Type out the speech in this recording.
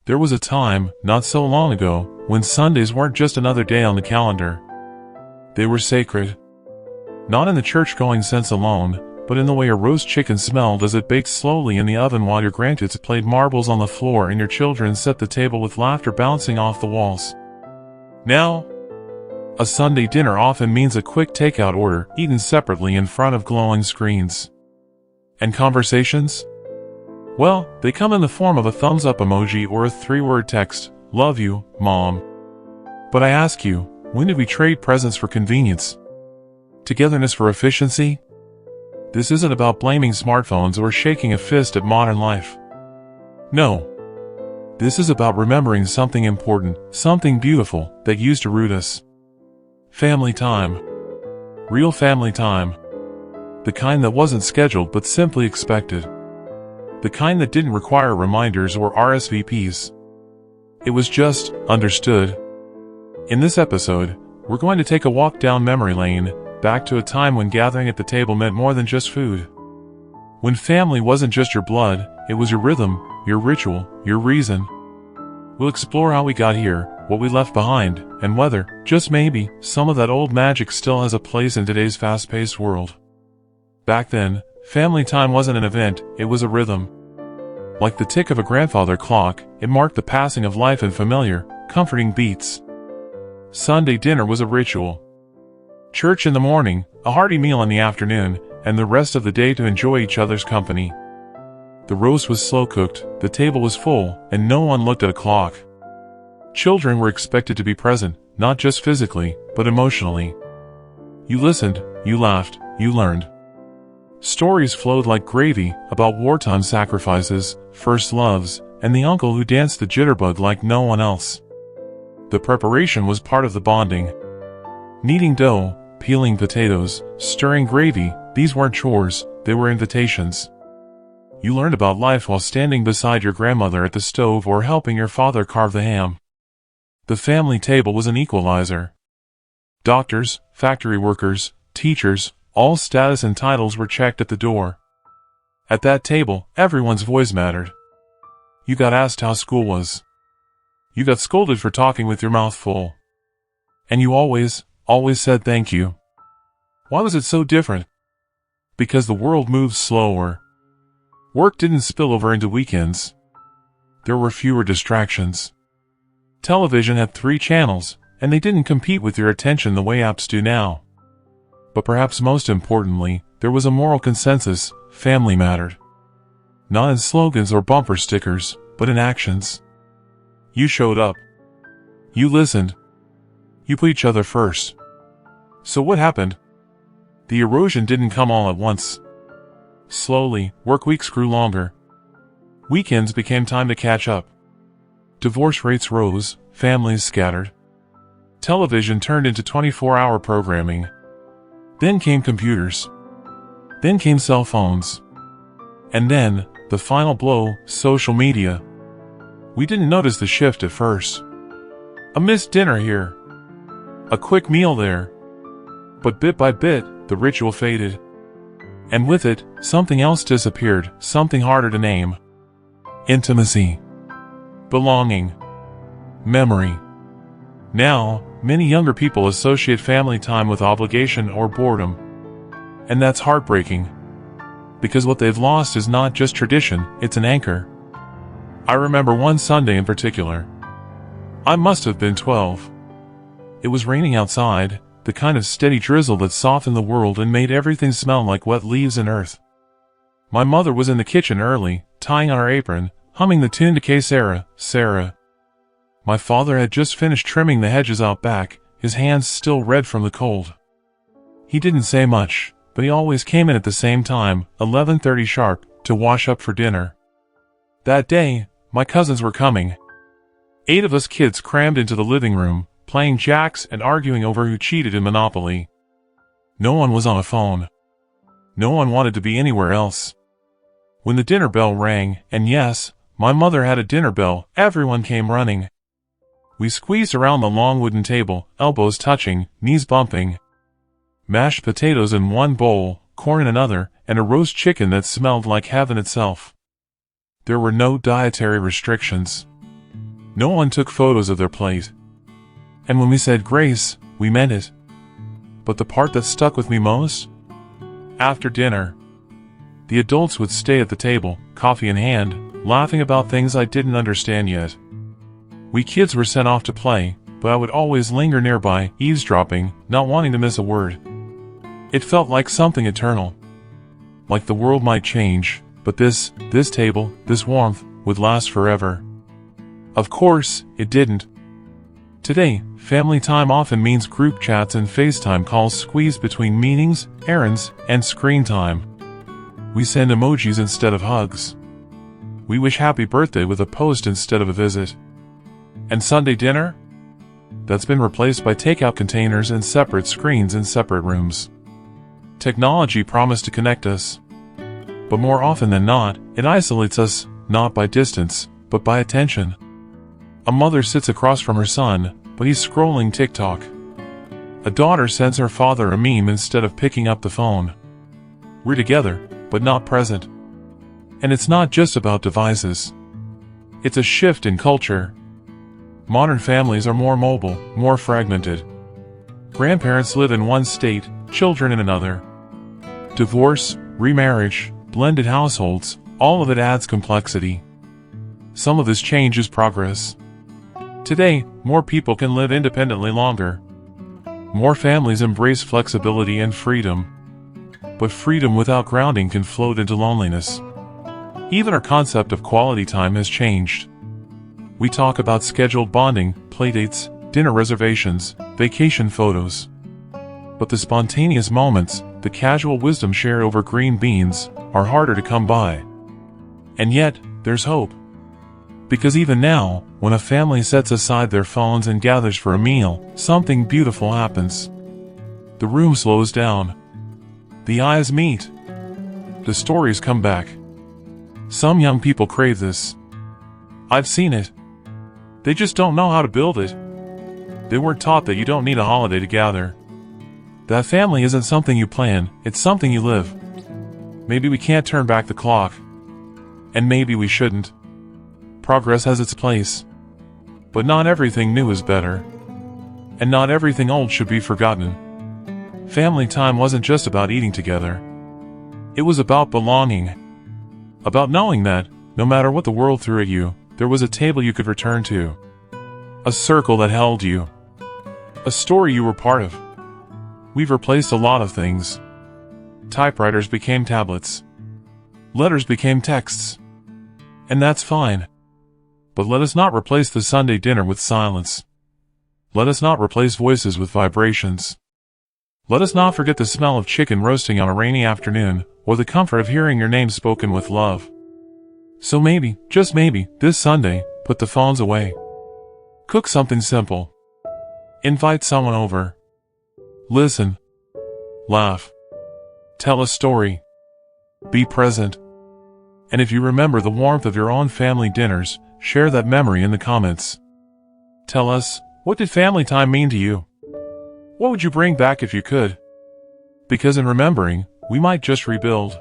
There was a time, not so long ago, when Sundays weren't just another day on the calendar. They were sacred. Not in the church-going sense alone, but in the way a roast chicken smelled as it baked slowly in the oven while your grandkids played marbles on the floor and your children set the table with laughter bouncing off the walls. Now, a Sunday dinner often means a quick takeout order eaten separately in front of glowing screens. And conversations? Well, they come in the form of a thumbs-up emoji or a 3-word text, "Love you, Mom." But I ask you, when did we trade presents for convenience? Togetherness for efficiency? This isn't about blaming smartphones or shaking a fist at modern life. No. This is about remembering something important, something beautiful, that used to root us. Family time. Real family time. The kind that wasn't scheduled but simply expected. The kind that didn't require reminders or RSVPs. It was just understood. In this episode, we're going to take a walk down memory lane, back to a time when gathering at the table meant more than just food. When family wasn't just your blood, it was your rhythm, your ritual, your reason. We'll explore how we got here, what we left behind, and whether, just maybe, some of that old magic still has a place in today's fast-paced world. Back then, family time wasn't an event, it was a rhythm. Like the tick of a grandfather clock, it marked the passing of life in familiar, comforting beats. Sunday dinner was a ritual. Church in the morning, a hearty meal in the afternoon, and the rest of the day to enjoy each other's company. The roast was slow-cooked, the table was full, and no one looked at a clock. Children were expected to be present, not just physically, but emotionally. You listened, you laughed, you learned. Stories flowed like gravy about wartime sacrifices, first loves, and the uncle who danced the jitterbug like no one else. The preparation was part of the bonding. Kneading dough, peeling potatoes, stirring gravy, these weren't chores, they were invitations. You learned about life while standing beside your grandmother at the stove or helping your father carve the ham. The family table was an equalizer. Doctors, factory workers, teachers, all status and titles were checked at the door. At that table, everyone's voice mattered. You got asked how school was. You got scolded for talking with your mouth full. And you always said thank you. Why was it so different? Because the world moved slower. Work didn't spill over into weekends. There were fewer distractions. Television had 3 channels, and they didn't compete with your attention the way apps do now. But perhaps most importantly, there was a moral consensus: family mattered. Not in slogans or bumper stickers, but in actions. You showed up. You listened. You put each other first. So what happened? The erosion didn't come all at once. Slowly, work weeks grew longer. Weekends became time to catch up. Divorce rates rose, families scattered. Television turned into 24-hour programming. Then came computers. Then came cell phones. And then, the final blow, social media. We didn't notice the shift at first. A missed dinner here. A quick meal there. But bit by bit, the ritual faded. And with it, something else disappeared, something harder to name. Intimacy. Belonging. Memory. Now, many younger people associate family time with obligation or boredom. And that's heartbreaking. Because what they've lost is not just tradition, it's an anchor. I remember one Sunday in particular. I must have been 12. It was raining outside, the kind of steady drizzle that softened the world and made everything smell like wet leaves and earth. My mother was in the kitchen early, tying on her apron, humming the tune to Que Sera, Sarah. My father had just finished trimming the hedges out back, his hands still red from the cold. He didn't say much, but he always came in at the same time, 11:30 sharp, to wash up for dinner. That day, my cousins were coming. 8 of us kids crammed into the living room, playing jacks and arguing over who cheated in Monopoly. No one was on a phone. No one wanted to be anywhere else. When the dinner bell rang, and yes, my mother had a dinner bell, everyone came running. We squeezed around the long wooden table, elbows touching, knees bumping. Mashed potatoes in one bowl, corn in another, and a roast chicken that smelled like heaven itself. There were no dietary restrictions. No one took photos of their plate. And when we said grace, we meant it. But the part that stuck with me most? After dinner, the adults would stay at the table, coffee in hand, laughing about things I didn't understand yet. We kids were sent off to play, but I would always linger nearby, eavesdropping, not wanting to miss a word. It felt like something eternal. Like the world might change, but this table, this warmth, would last forever. Of course, it didn't. Today, family time often means group chats and FaceTime calls squeezed between meetings, errands, and screen time. We send emojis instead of hugs. We wish happy birthday with a post instead of a visit. And Sunday dinner? That's been replaced by takeout containers and separate screens in separate rooms. Technology promised to connect us. But more often than not, it isolates us, not by distance, but by attention. A mother sits across from her son, but he's scrolling TikTok. A daughter sends her father a meme instead of picking up the phone. We're together, but not present. And it's not just about devices. It's a shift in culture. Modern families are more mobile, more fragmented. Grandparents live in one state, children in another. Divorce, remarriage, blended households, all of it adds complexity. Some of this change is progress. Today, more people can live independently longer. More families embrace flexibility and freedom. But freedom without grounding can float into loneliness. Even our concept of quality time has changed. We talk about scheduled bonding, playdates, dinner reservations, vacation photos. But the spontaneous moments, the casual wisdom shared over green beans, are harder to come by. And yet, there's hope. Because even now, when a family sets aside their phones and gathers for a meal, something beautiful happens. The room slows down. The eyes meet. The stories come back. Some young people crave this. I've seen it. They just don't know how to build it. They weren't taught that you don't need a holiday to gather. That family isn't something you plan, it's something you live. Maybe we can't turn back the clock. And maybe we shouldn't. Progress has its place. But not everything new is better. And not everything old should be forgotten. Family time wasn't just about eating together. It was about belonging. About knowing that, no matter what the world threw at you, there was a table you could return to. A circle that held you. A story you were part of. We've replaced a lot of things. Typewriters became tablets. Letters became texts. And that's fine. But let us not replace the Sunday dinner with silence. Let us not replace voices with vibrations. Let us not forget the smell of chicken roasting on a rainy afternoon, or the comfort of hearing your name spoken with love. So maybe, just maybe, this Sunday, put the phones away. Cook something simple. Invite someone over. Listen. Laugh. Tell a story. Be present. And if you remember the warmth of your own family dinners, share that memory in the comments. Tell us, what did family time mean to you? What would you bring back if you could? Because in remembering, we might just rebuild.